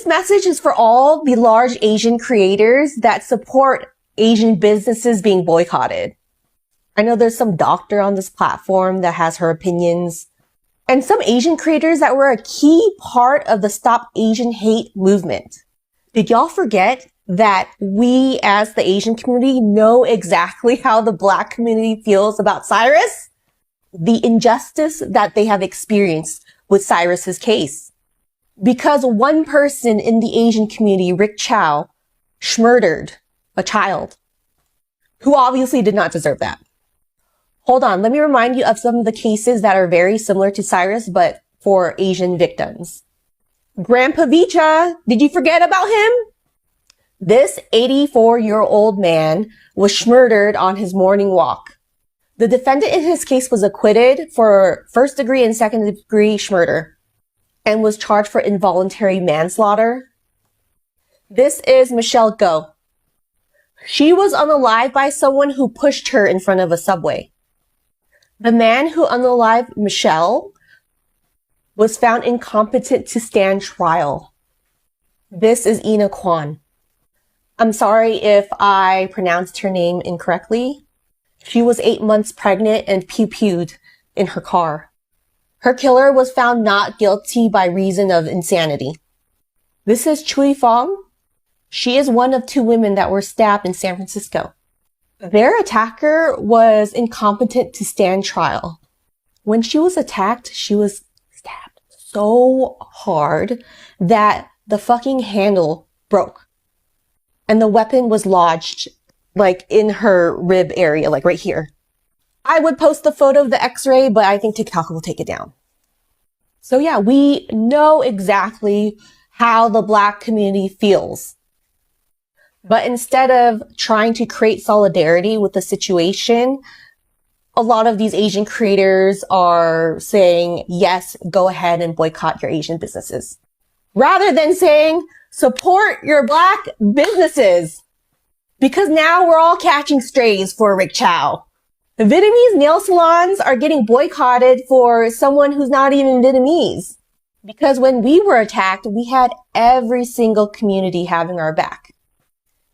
This message is for all the large Asian creators that support Asian businesses being boycotted. I know there's some doctor on this platform that has her opinions, and some Asian creators that were a key part of the Stop Asian Hate movement. Did y'all forget that we as the Asian community know exactly how the Black community feels about Cyrus? The injustice that they have experienced with Cyrus's case. Because one person in the Asian community, Rick Chow, murdered a child who obviously did not deserve that. Hold on, let me remind you of some of the cases that are very similar to Cyrus, but for Asian victims. Grandpa Vicha, did you forget about him? This 84-year-old man was murdered on his morning walk. The defendant in his case was acquitted for first degree and second degree murder and was charged for involuntary manslaughter. This is Michelle Go. She was unalived by someone who pushed her in front of a subway. The man who unalived Michelle was found incompetent to stand trial. This is Ina Kwan. I'm sorry if I pronounced her name incorrectly. She was 8 months pregnant and pew-pewed in her car. Her killer was found not guilty by reason of insanity. This is Chui Fong. She is one of 2 women that were stabbed in San Francisco. Their attacker was incompetent to stand trial. When she was attacked, she was stabbed so hard that the fucking handle broke. And the weapon was lodged like in her rib area, like right here. I would post the photo of the x-ray, but I think TikTok will take it down. So yeah, we know exactly how the Black community feels. But instead of trying to create solidarity with the situation, a lot of these Asian creators are saying, yes, go ahead and boycott your Asian businesses. Rather than saying, support your Black businesses. Because now we're all catching strays for Rick Chow. The Vietnamese nail salons are getting boycotted for someone who's not even Vietnamese. Because when we were attacked, we had every single community having our back.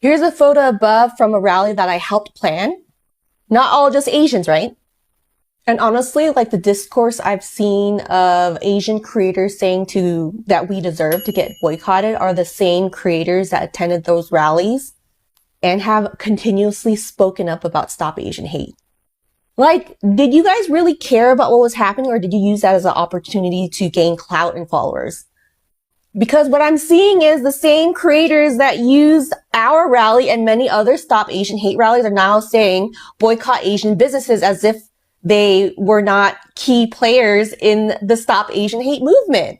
Here's a photo above from a rally that I helped plan. Not all just Asians, right? And honestly, like the discourse I've seen of Asian creators saying that we deserve to get boycotted are the same creators that attended those rallies and have continuously spoken up about Stop Asian Hate. Like, did you guys really care about what was happening, or did you use that as an opportunity to gain clout and followers? Because what I'm seeing is the same creators that used our rally and many other Stop Asian Hate rallies are now saying boycott Asian businesses as if they were not key players in the Stop Asian Hate movement.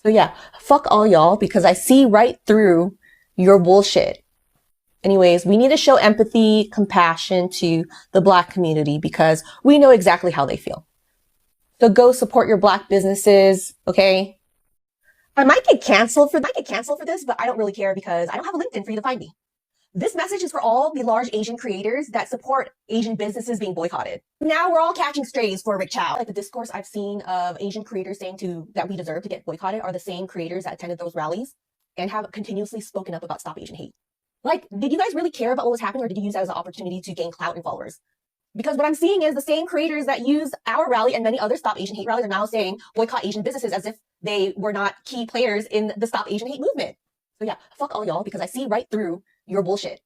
So yeah, fuck all y'all, because I see right through your bullshit. Anyways, we need to show empathy, compassion to the Black community because we know exactly how they feel. So go support your Black businesses, okay? I might get canceled for this, but I don't really care because I don't have a LinkedIn for you to find me. This message is for all the large Asian creators that support Asian businesses being boycotted. Now we're all catching strays for Rick Chow. Like the discourse I've seen of Asian creators saying that we deserve to get boycotted are the same creators that attended those rallies and have continuously spoken up about Stop Asian Hate. Like, did you guys really care about what was happening, or did you use that as an opportunity to gain clout and followers? Because what I'm seeing is the same creators that used our rally and many other Stop Asian Hate rallies are now saying boycott Asian businesses as if they were not key players in the Stop Asian Hate movement. So yeah, fuck all y'all because I see right through your bullshit.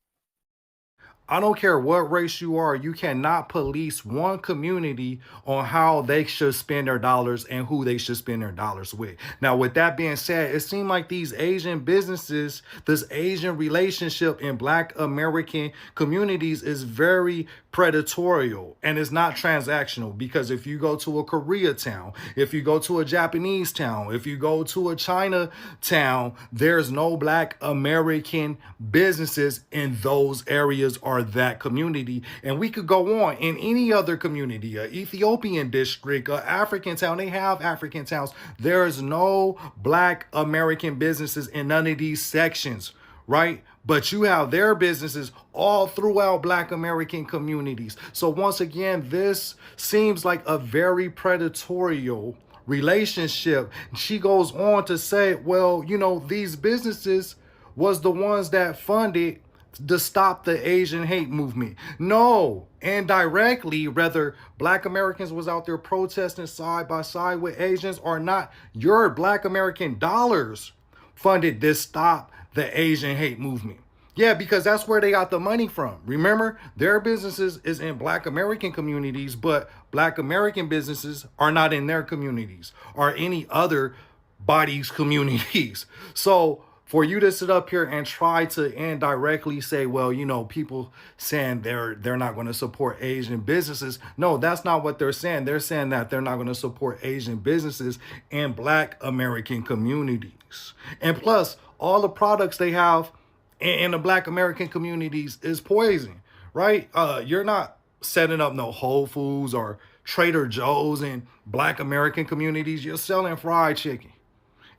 I don't care what race you are, you cannot police one community on how they should spend their dollars and who they should spend their dollars with. Now, with that being said, it seems like these Asian businesses, this Asian relationship in Black American communities is very predatorial and it's not transactional, because if you go to a Koreatown, if you go to a Japanese town, if you go to a China town, there's no Black American businesses in those areas or that community. And we could go on in any other community, a Ethiopian district, a African town. They have African towns. There's no Black American businesses in none of these sections, right? But you have their businesses all throughout Black American communities. So once again, this seems like a very predatorial relationship. She goes on to say, well, you know, these businesses was the ones that funded to stop the Asian hate movement. No, indirectly, whether Black Americans was out there protesting side by side with Asians or not, your Black American dollars funded this stop the Asian hate movement. Yeah, because that's where they got the money from. Remember, their businesses is in Black American communities, but Black American businesses are not in their communities or any other bodies' communities. So for you to sit up here and try to indirectly say, well, you know, people saying they're not going to support Asian businesses. No, that's not what they're saying. They're saying that they're not going to support Asian businesses in Black American communities. And plus, all the products they have in the Black American communities is poison, right? You're not setting up no Whole Foods or Trader Joe's in Black American communities. You're selling fried chicken.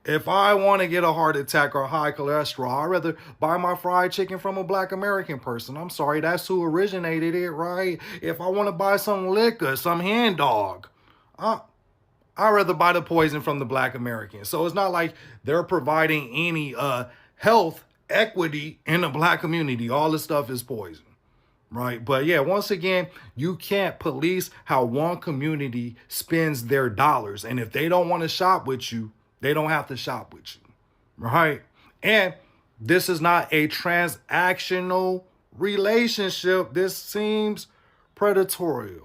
If I want to get a heart attack or high cholesterol, I'd rather buy my fried chicken from a Black American person. I'm sorry, that's who originated it, right? If I want to buy some liquor, some hen dog, I'd rather buy the poison from the Black American. So it's not like they're providing any health equity in the Black community. All this stuff is poison. Right. But yeah, once again, you can't police how one community spends their dollars. And if they don't want to shop with you, they don't have to shop with you. Right. And this is not a transactional relationship. This seems predatory.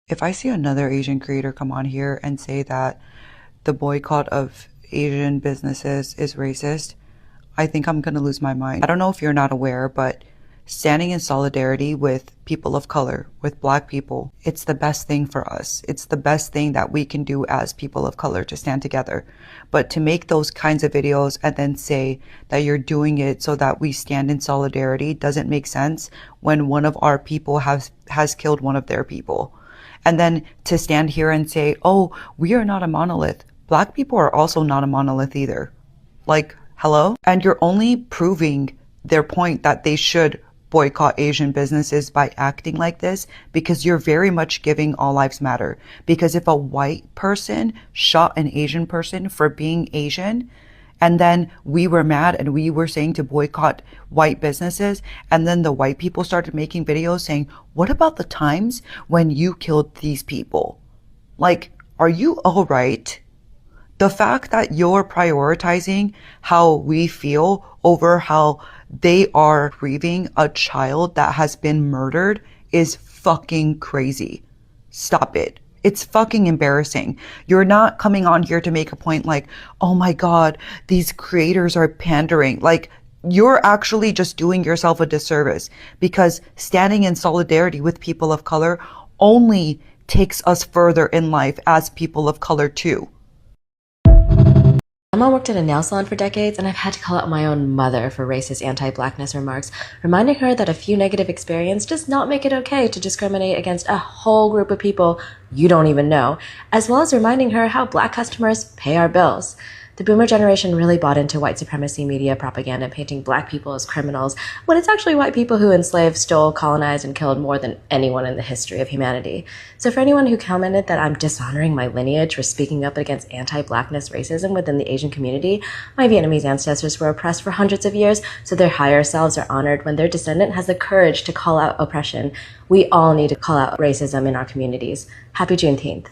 If I see another Asian creator come on here and say that the boycott of Asian businesses is racist, I think I'm going to lose my mind. I don't know if you're not aware, but standing in solidarity with people of color, with Black people, it's the best thing for us. It's the best thing that we can do as people of color, to stand together. But to make those kinds of videos and then say that you're doing it so that we stand in solidarity doesn't make sense when one of our people has killed one of their people. And then to stand here and say, oh, we are not a monolith. Black people are also not a monolith either. Like, hello? And you're only proving their point that they should boycott Asian businesses by acting like this because you're very much giving all lives matter. Because if a white person shot an Asian person for being Asian, and then we were mad and we were saying to boycott white businesses, and then the white people started making videos saying, what about the times when you killed these people? Like, are you all right? The fact that you're prioritizing how we feel over how they are grieving a child that has been murdered is fucking crazy. Stop it. It's fucking embarrassing. You're not coming on here to make a point like, oh my God, these creators are pandering. Like, you're actually just doing yourself a disservice, because standing in solidarity with people of color only takes us further in life as people of color too. My mom worked at a nail salon for decades, and I've had to call out my own mother for racist anti-blackness remarks, reminding her that a few negative experiences does not make it okay to discriminate against a whole group of people you don't even know, as well as reminding her how Black customers pay our bills. The boomer generation really bought into white supremacy media propaganda painting Black people as criminals, when it's actually white people who enslaved, stole, colonized, and killed more than anyone in the history of humanity. So for anyone who commented that I'm dishonoring my lineage for speaking up against anti-Blackness racism within the Asian community, my Vietnamese ancestors were oppressed for hundreds of years, so their higher selves are honored when their descendant has the courage to call out oppression. We all need to call out racism in our communities. Happy Juneteenth.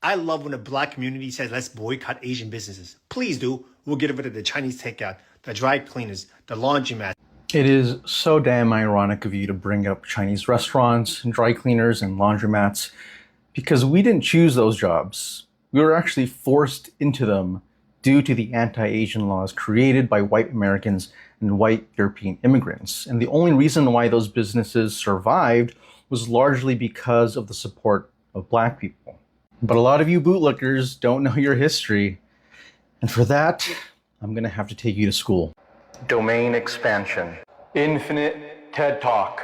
I love when the Black community says, let's boycott Asian businesses. Please do. We'll get rid of the Chinese takeout, the dry cleaners, the laundromat. It is so damn ironic of you to bring up Chinese restaurants and dry cleaners and laundromats, because we didn't choose those jobs. We were actually forced into them due to the anti-Asian laws created by white Americans and white European immigrants. And the only reason why those businesses survived was largely because of the support of Black people. But a lot of you bootlickers don't know your history. And for that, I'm gonna have to take you to school. Domain expansion. Infinite TED Talk.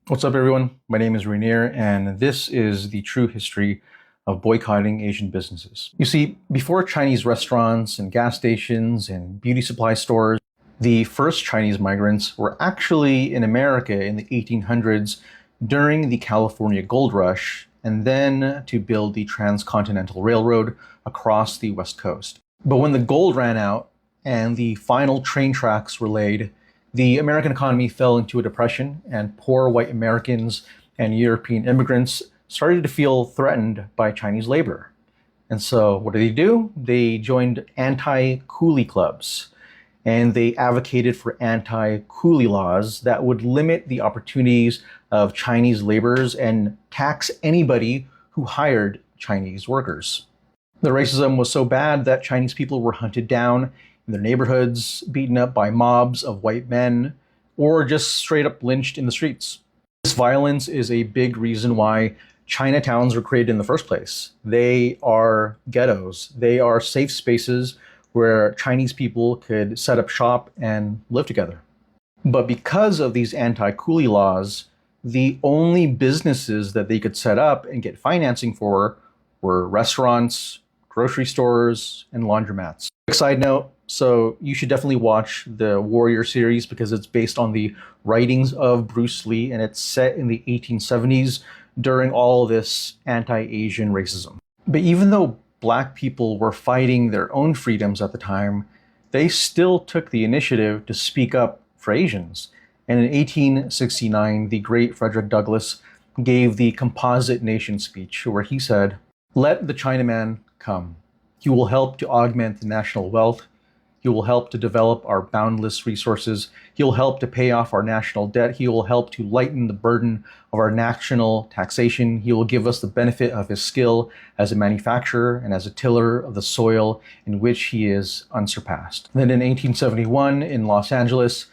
What's up, everyone? My name is Rainier, and this is the true history of boycotting Asian businesses. You see, before Chinese restaurants and gas stations and beauty supply stores, the first Chinese migrants were actually in America in the 1800s during the California Gold Rush and then to build the Transcontinental Railroad across the West Coast. But when the gold ran out and the final train tracks were laid, the American economy fell into a depression, and poor white Americans and European immigrants started to feel threatened by Chinese labor. And so what do? They joined anti-coolie clubs, and they advocated for anti-coolie laws that would limit the opportunities of Chinese laborers and tax anybody who hired Chinese workers. The racism was so bad that Chinese people were hunted down in their neighborhoods, beaten up by mobs of white men, or just straight up lynched in the streets. This violence is a big reason why Chinatowns were created in the first place. They are ghettos. They are safe spaces where Chinese people could set up shop and live together. But because of these anti-coolie laws, the only businesses that they could set up and get financing for were restaurants, grocery stores, and laundromats. Quick side note, so you should definitely watch the Warrior series because it's based on the writings of Bruce Lee, and it's set in the 1870s during all this anti-Asian racism. But even though Black people were fighting their own freedoms at the time, they still took the initiative to speak up for Asians. And in 1869, the great Frederick Douglass gave the Composite Nation speech, where he said, "Let the Chinaman come. He will help to augment the national wealth. He will help to develop our boundless resources. He will help to pay off our national debt. He will help to lighten the burden of our national taxation. He will give us the benefit of his skill as a manufacturer and as a tiller of the soil in which he is unsurpassed." Then in 1871 in Los Angeles,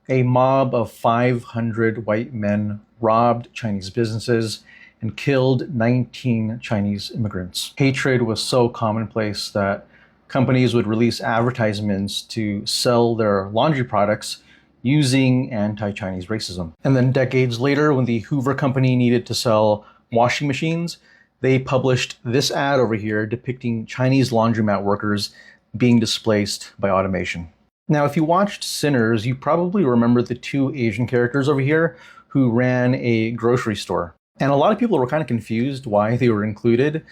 a mob of 500 white men robbed Chinese businesses and killed 19 Chinese immigrants. Hatred was so commonplace that companies would release advertisements to sell their laundry products using anti-Chinese racism. And then decades later, when the Hoover Company needed to sell washing machines, they published this ad over here depicting Chinese laundromat workers being displaced by automation. Now, if you watched Sinners, you probably remember the two Asian characters over here who ran a grocery store. And a lot of people were kind of confused why they were included,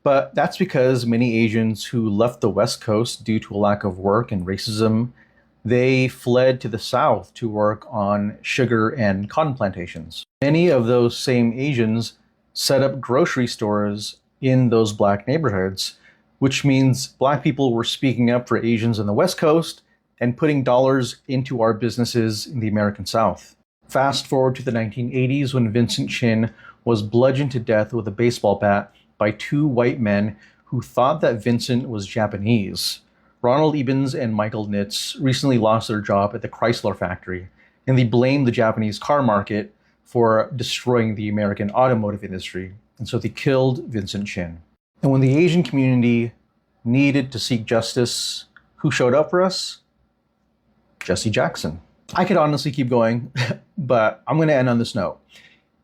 but that's because many Asians who left the West Coast due to a lack of work and racism, they fled to the South to work on sugar and cotton plantations. Many of those same Asians set up grocery stores in those Black neighborhoods, which means Black people were speaking up for Asians in the West Coast and putting dollars into our businesses in the American South. Fast forward to the 1980s when Vincent Chin was bludgeoned to death with a baseball bat by two white men who thought that Vincent was Japanese. Ronald Ebens and Michael Nitz recently lost their job at the Chrysler factory, and they blamed the Japanese car market for destroying the American automotive industry, and so they killed Vincent Chin. And when the Asian community needed to seek justice, who showed up for us? Jesse Jackson. I could honestly keep going, but I'm going to end on this note.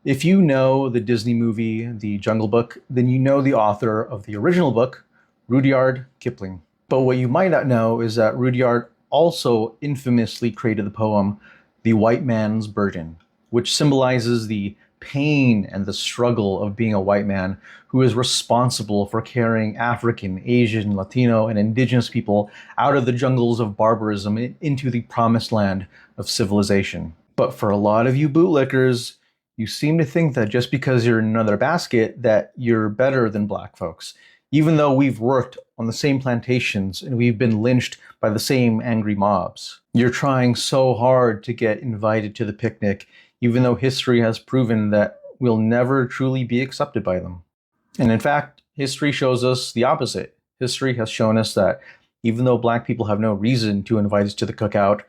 If you know the Disney movie, The Jungle Book, then you know the author of the original book, Rudyard Kipling. But what you might not know is that Rudyard also infamously created the poem, The White Man's Burden, which symbolizes the pain and the struggle of being a white man who is responsible for carrying African, Asian, Latino, and indigenous people out of the jungles of barbarism into the promised land of civilization. But for a lot of you bootlickers, you seem to think that just because you're in another basket that you're better than Black folks, even though we've worked on the same plantations and we've been lynched by the same angry mobs. You're trying so hard to get invited to the picnic, even though history has proven that we'll never truly be accepted by them. And in fact, history shows us the opposite. History has shown us that even though Black people have no reason to invite us to the cookout,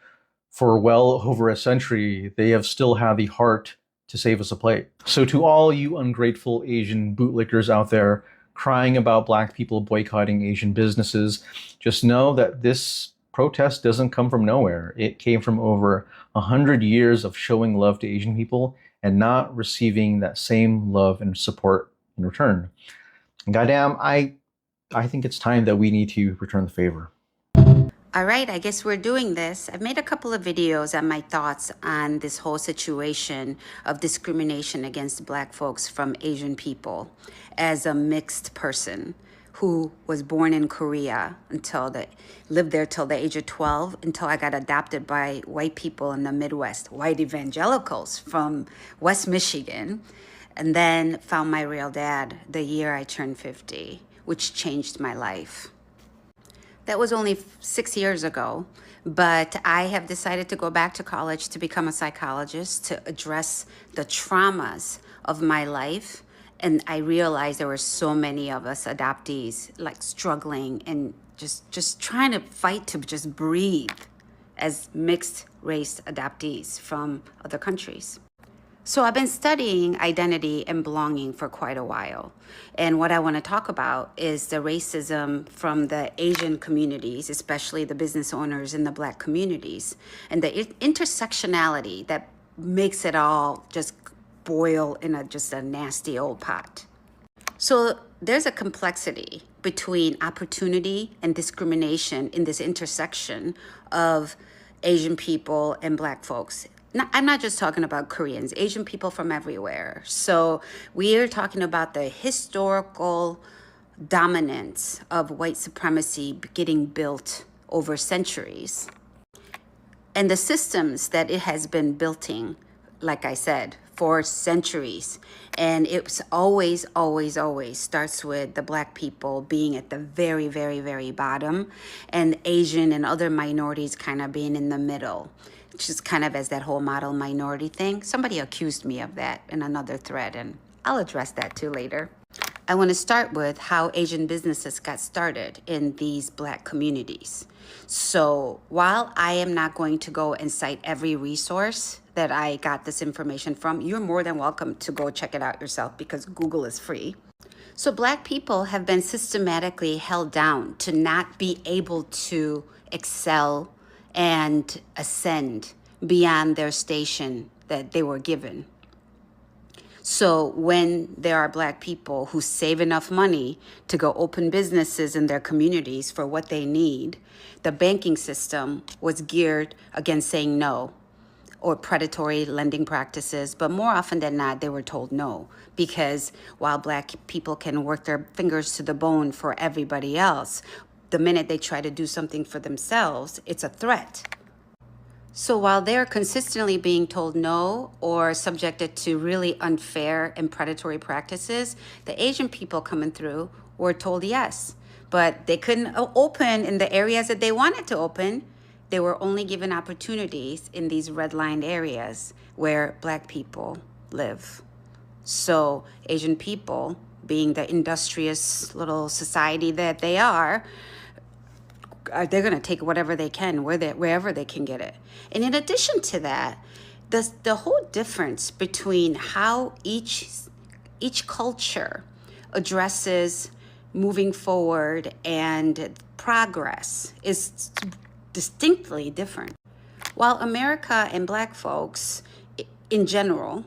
for well over a century, they have still had the heart to save us a plate. So to all you ungrateful Asian bootlickers out there crying about Black people boycotting Asian businesses, just know that this protest doesn't come from nowhere. It came from over 100 years of showing love to Asian people and not receiving that same love and support in return. And goddamn, I think it's time that we need to return the favor. All right, I guess we're doing this. I've made a couple of videos on my thoughts on this whole situation of discrimination against Black folks from Asian people as a mixed person who was born in Korea lived there till the age of 12 until I got adopted by white people in the Midwest, white evangelicals from West Michigan, and then found my real dad the year I turned 50, which changed my life. That was only 6 years ago, but I have decided to go back to college to become a psychologist to address the traumas of my life. And I realized there were so many of us adoptees like struggling and just trying to fight to just breathe as mixed race adoptees from other countries. So I've been studying identity and belonging for quite a while. And what I want to talk about is the racism from the Asian communities, especially the business owners in the Black communities, and the intersectionality that makes it all just boil in just a nasty old pot. So there's a complexity between opportunity and discrimination in this intersection of Asian people and Black folks. I'm not just talking about Koreans, Asian people from everywhere. So we are talking about the historical dominance of white supremacy getting built over centuries and the systems that it has been building, like I said, for centuries. And it's always starts with the Black people being at the very, very, very bottom and Asian and other minorities kind of being in the middle. Just kind of as that whole model minority thing. Somebody accused me of that in another thread, and I'll address that too later. I want to start with how Asian businesses got started in these Black communities. So while I am not going to go and cite every resource that I got this information from, you're more than welcome to go check it out yourself because Google is free. So Black people have been systematically held down to not be able to excel and ascend beyond their station that they were given. So when there are Black people who save enough money to go open businesses in their communities for what they need, the banking system was geared against saying no or predatory lending practices. But more often than not, they were told no, because while Black people can work their fingers to the bone for everybody else, the minute they try to do something for themselves, it's a threat. So while they're consistently being told no or subjected to really unfair and predatory practices, the Asian people coming through were told yes, but they couldn't open in the areas that they wanted to open. They were only given opportunities in these redlined areas where Black people live. So Asian people, being the industrious little society that they are, they're going to take whatever they can, wherever they can get it. And in addition to that, the whole difference between how each culture addresses moving forward and progress is distinctly different. While America and Black folks, in general,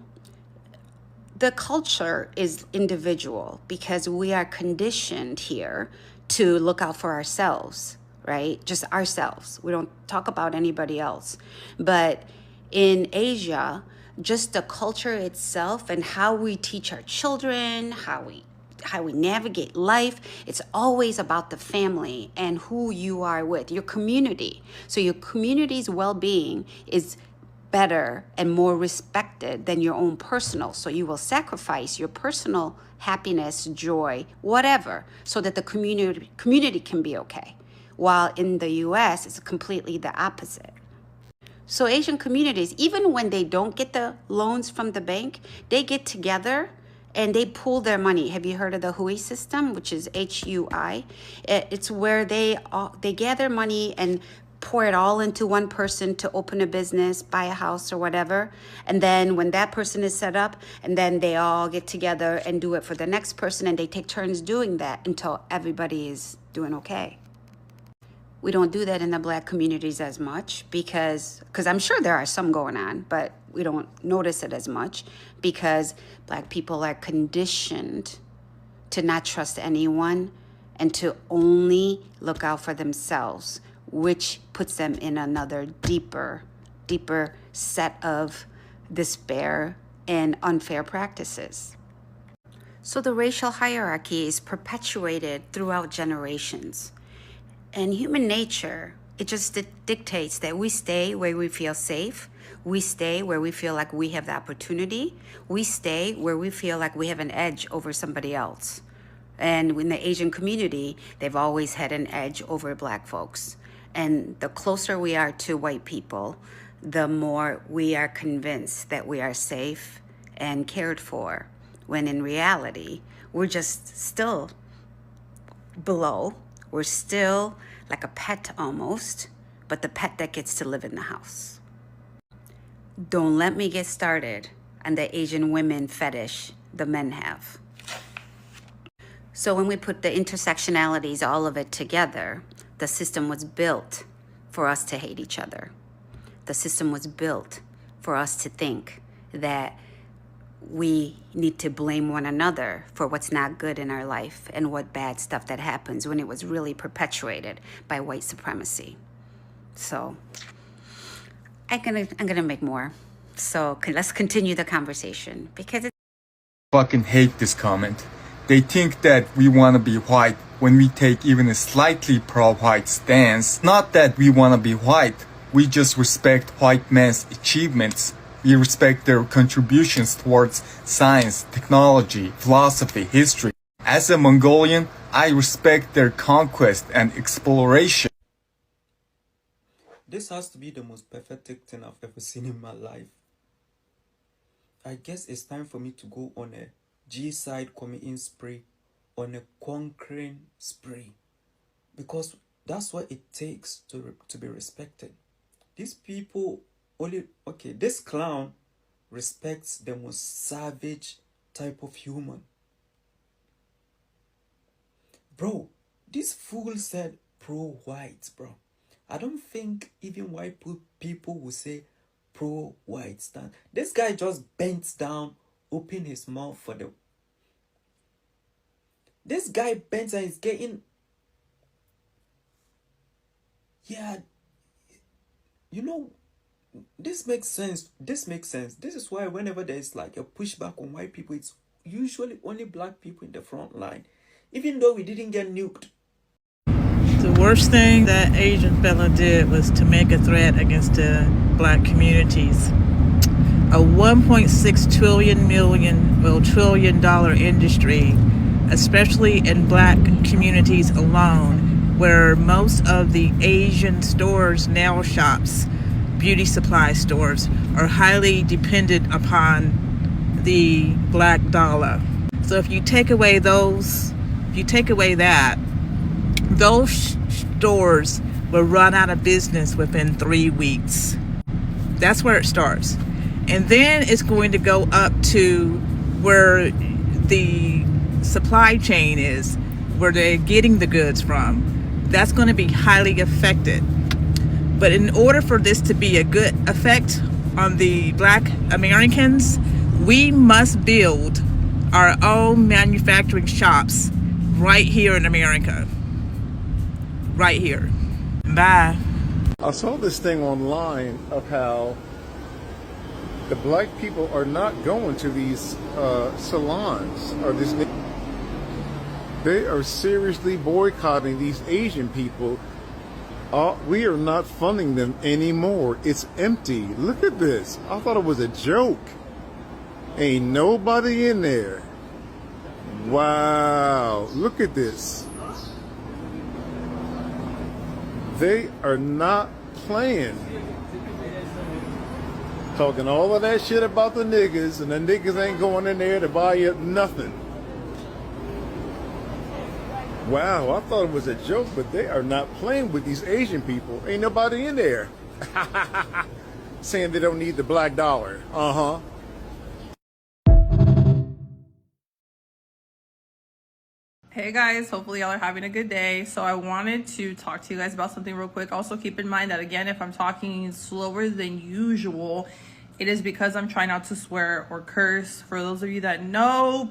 the culture is individual because we are conditioned here to look out for ourselves, right? Just ourselves. We don't talk about anybody else. But in Asia, just the culture itself and how we teach our children, how we navigate life, it's always about the family and who you are with, your community. So your community's well-being is better and more respected than your own personal. So you will sacrifice your personal happiness, joy, whatever, so that the community can be okay. While in the US, it's completely the opposite. So Asian communities, even when they don't get the loans from the bank, they get together and they pool their money. Have you heard of the Hui system, which is HUI? It's where they gather money and pour it all into one person to open a business, buy a house or whatever. And then when that person is set up, and then they all get together and do it for the next person, and they take turns doing that until everybody is doing okay. We don't do that in the Black communities as much because I'm sure there are some going on, but we don't notice it as much because Black people are conditioned to not trust anyone and to only look out for themselves. which puts them in another deeper set of despair and unfair practices. So the racial hierarchy is perpetuated throughout generations. And human nature, it just dictates that we stay where we feel safe. We stay where we feel like we have the opportunity. We stay where we feel like we have an edge over somebody else. And in the Asian community, they've always had an edge over Black folks. And the closer we are to white people, the more we are convinced that we are safe and cared for, when in reality, we're just still below. We're still like a pet almost, but the pet that gets to live in the house. Don't let me get started on the Asian women fetish the men have. So when we put the intersectionalities, all of it together, the system was built for us to hate each other. The system was built for us to think that we need to blame one another for what's not good in our life and what bad stuff that happens, when it was really perpetuated by white supremacy. So I'm gonna make more. So let's continue the conversation, because it's fucking hate this comment. They think that we want to be white when we take even a slightly pro-white stance. Not that we want to be white, we just respect white men's achievements. We respect their contributions towards science, technology, philosophy, history. As a Mongolian, I respect their conquest and exploration. This has to be the most pathetic thing I've ever seen in my life. I guess it's time for me to go on a G-side committing spree, on a conquering spree. Because that's what it takes to be respected. These people this clown respects the most savage type of human. Bro, this fool said pro-white, bro. I don't think even white people will say pro-white stand. This guy just bent down, opened his mouth for the... This guy bent and is getting... Yeah, you know, this makes sense. This is why whenever there's like a pushback on white people, it's usually only black people in the front line. Even though we didn't get nuked. The worst thing that Asian fella did was to make a threat against the black communities. A $1.6 trillion industry, especially in black communities alone, where most of the Asian stores, nail shops, beauty supply stores are highly dependent upon the black dollar. So if you take away that, those stores will run out of business within 3 weeks. That's where it starts. And then it's going to go up to where the supply chain is, where they're getting the goods from. That's going to be highly affected. But in order for this to be a good effect on the black Americans, we must build our own manufacturing shops right here in America. Right here. Bye. I saw this thing online of how the black people are not going to these salons or this. They are seriously boycotting these Asian people. We are not funding them anymore. It's empty. Look at this. I thought it was a joke. Ain't nobody in there. Wow. Look at this. They are not playing. Talking all of that shit about the niggas, and the niggas ain't going in there to buy you nothing. Wow, I thought it was a joke, but they are not playing with these Asian people. Ain't nobody in there. Saying they don't need the black dollar. Uh-huh. Hey guys, hopefully y'all are having a good day. So I wanted to talk to you guys about something real quick. Also keep in mind that, again, if I'm talking slower than usual, it is because I'm trying not to swear or curse. For those of you that know,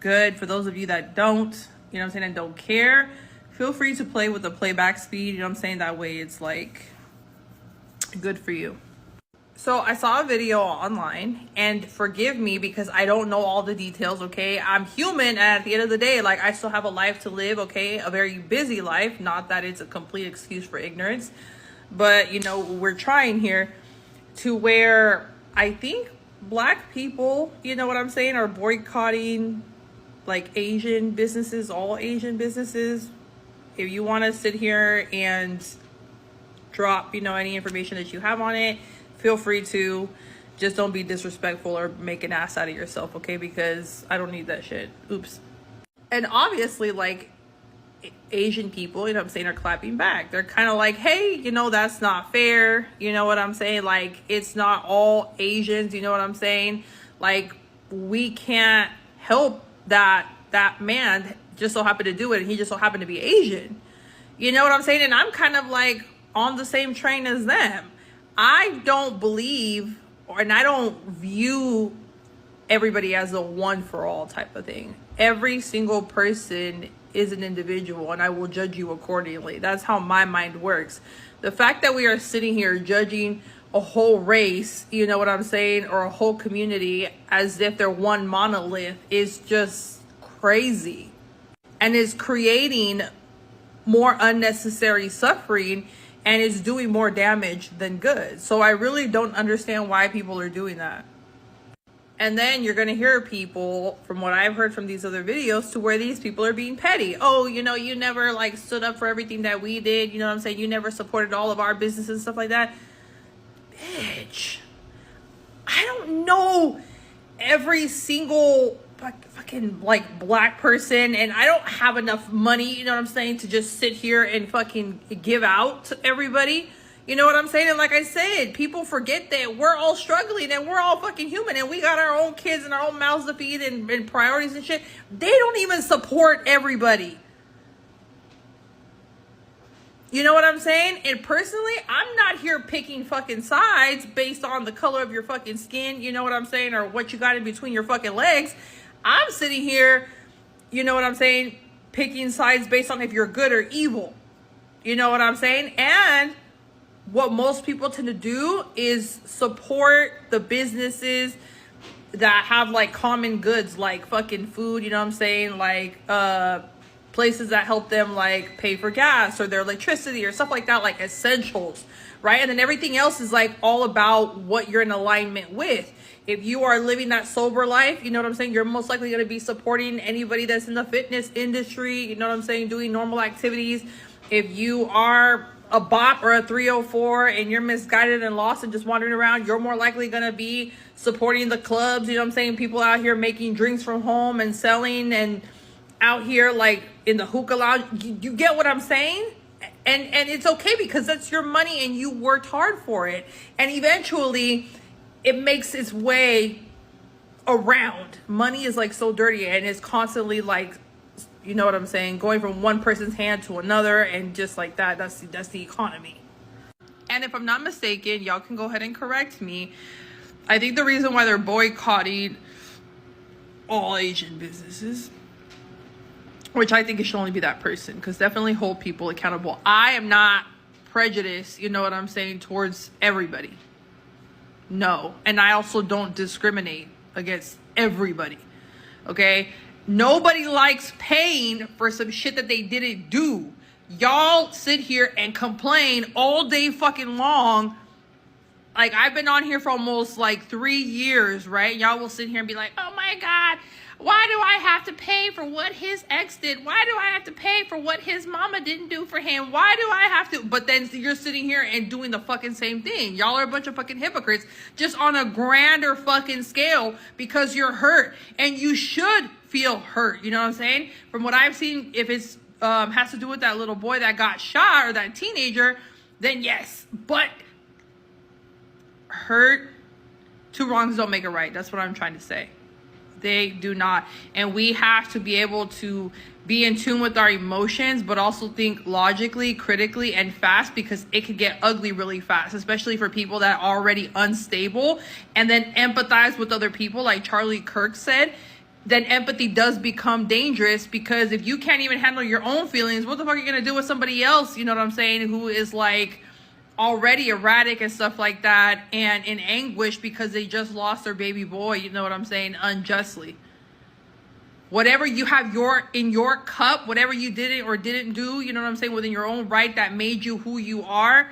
good. For those of you that don't, you know what I'm saying, and don't care, feel free to play with the playback speed, you know what I'm saying? That way it's like good for you. So I saw a video online, and forgive me because I don't know all the details, okay? I'm human, and at the end of the day, like, I still have a life to live, okay? A very busy life. Not that it's a complete excuse for ignorance, but, you know, we're trying here to where I think Black people, you know what I'm saying, are boycotting, like, Asian businesses, all Asian businesses. If you want to sit here and drop, you know, any information that you have on it, feel free to. Just don't be disrespectful or make an ass out of yourself, okay? Because I don't need that shit. Oops. And obviously, like, Asian people, you know what I'm saying, are clapping back. They're kind of like, hey, you know, that's not fair. You know what I'm saying? Like, it's not all Asians, you know what I'm saying? Like, we can't help that man just so happened to do it, and he just so happened to be Asian. You know what I'm saying? And I'm kind of like on the same train as them. I don't believe, and I don't view everybody as a one for all type of thing. Every single person is an individual, and I will judge you accordingly. That's how my mind works. The fact that we are sitting here judging a whole race, you know what I'm saying, or a whole community as if they're one monolith is just crazy, and is creating more unnecessary suffering, and is doing more damage than good. So I really don't understand why people are doing that. And then you're going to hear people, from what I've heard from these other videos, to where these people are being petty. Oh, you know, you never like stood up for everything that we did. You know what I'm saying? You never supported all of our businesses and stuff like that. Bitch, I don't know every single fucking like Black person, and I don't have enough money, you know what I'm saying, to just sit here and fucking give out to everybody. You know what I'm saying? And like I said, people forget that we're all struggling and we're all fucking human, and we got our own kids and our own mouths to feed and priorities and shit. They don't even support everybody. You know what I'm saying? And personally, I'm not here picking fucking sides based on the color of your fucking skin, you know what I'm saying, or what you got in between your fucking legs. I'm sitting here, you know what I'm saying, picking sides based on if you're good or evil. You know what I'm saying? And what most people tend to do is support the businesses that have like common goods, like fucking food, you know what I'm saying, like places that help them like pay for gas or their electricity or stuff like that, like essentials, right? And then everything else is like all about what you're in alignment with. If you are living that sober life, you know what I'm saying, you're most likely going to be supporting anybody that's in the fitness industry, you know what I'm saying, doing normal activities. If you are a bot or a 304 and you're misguided and lost and just wandering around, you're more likely going to be supporting the clubs, you know what I'm saying, people out here making drinks from home and selling, and out here like in the hookah lounge. You get what I'm saying? And it's okay, because that's your money and you worked hard for it, and eventually it makes its way around. Money is like so dirty, and it's constantly like, you know what I'm saying, going from one person's hand to another, and just like that. That's the economy. And if I'm not mistaken, y'all can go ahead and correct me, I think the reason why they're boycotting all Asian businesses, which I think it should only be that person, because definitely hold people accountable. I am not prejudiced, you know what I'm saying, towards everybody. No. And I also don't discriminate against everybody. Okay? Nobody likes paying for some shit that they didn't do. Y'all sit here and complain all day fucking long. Like, I've been on here for almost like 3 years, right? Y'all will sit here and be like, oh my God, why do I have to pay for what his ex did? Why do I have to pay for what his mama didn't do for him? Why do I have to? But then you're sitting here and doing the fucking same thing. Y'all are a bunch of fucking hypocrites, just on a grander fucking scale, because you're hurt. And you should feel hurt, you know what I'm saying? From what I've seen, if it's has to do with that little boy that got shot, or that teenager, then yes. But hurt, two wrongs don't make a right. That's what I'm trying to say. They do not. And we have to be able to be in tune with our emotions, but also think logically, critically, and fast, because it could get ugly really fast, especially for people that are already unstable. And then empathize with other people, like Charlie Kirk said. then empathy does become dangerous, because if you can't even handle your own feelings, what the fuck are you gonna do with somebody else, you know what I'm saying, who is like already erratic and stuff like that, and in anguish because they just lost their baby boy, you know what I'm saying, unjustly. Whatever you have in your cup, whatever you did or didn't do, you know what I'm saying, within your own right that made you who you are,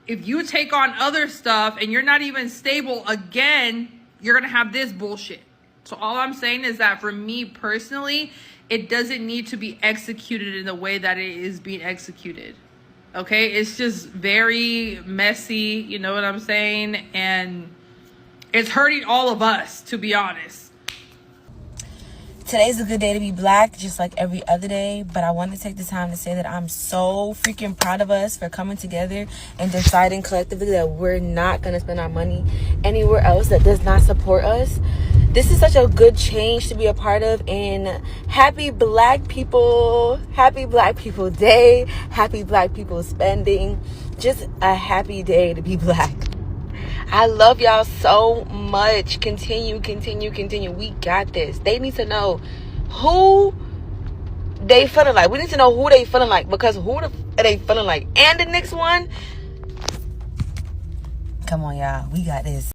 if you take on other stuff and you're not even stable again, you're gonna have this bullshit. So all I'm saying is that for me personally, it doesn't need to be executed in the way that it is being executed. Okay? It's just very messy, you know what I'm saying? And it's hurting all of us, to be honest. Today's a good day to be black, just like every other day, but I want to take the time to say that I'm so freaking proud of us for coming together and deciding collectively that we're not going to spend our money anywhere else that does not support us. This is such a good change to be a part of, and happy Black People Day, happy Black People Spending, just a happy day to be black. I love y'all so much. Continue. We got this. They need to know who they feeling like. We need to know who they feeling like, because who are they feeling like? And the next one, come on, y'all. We got this.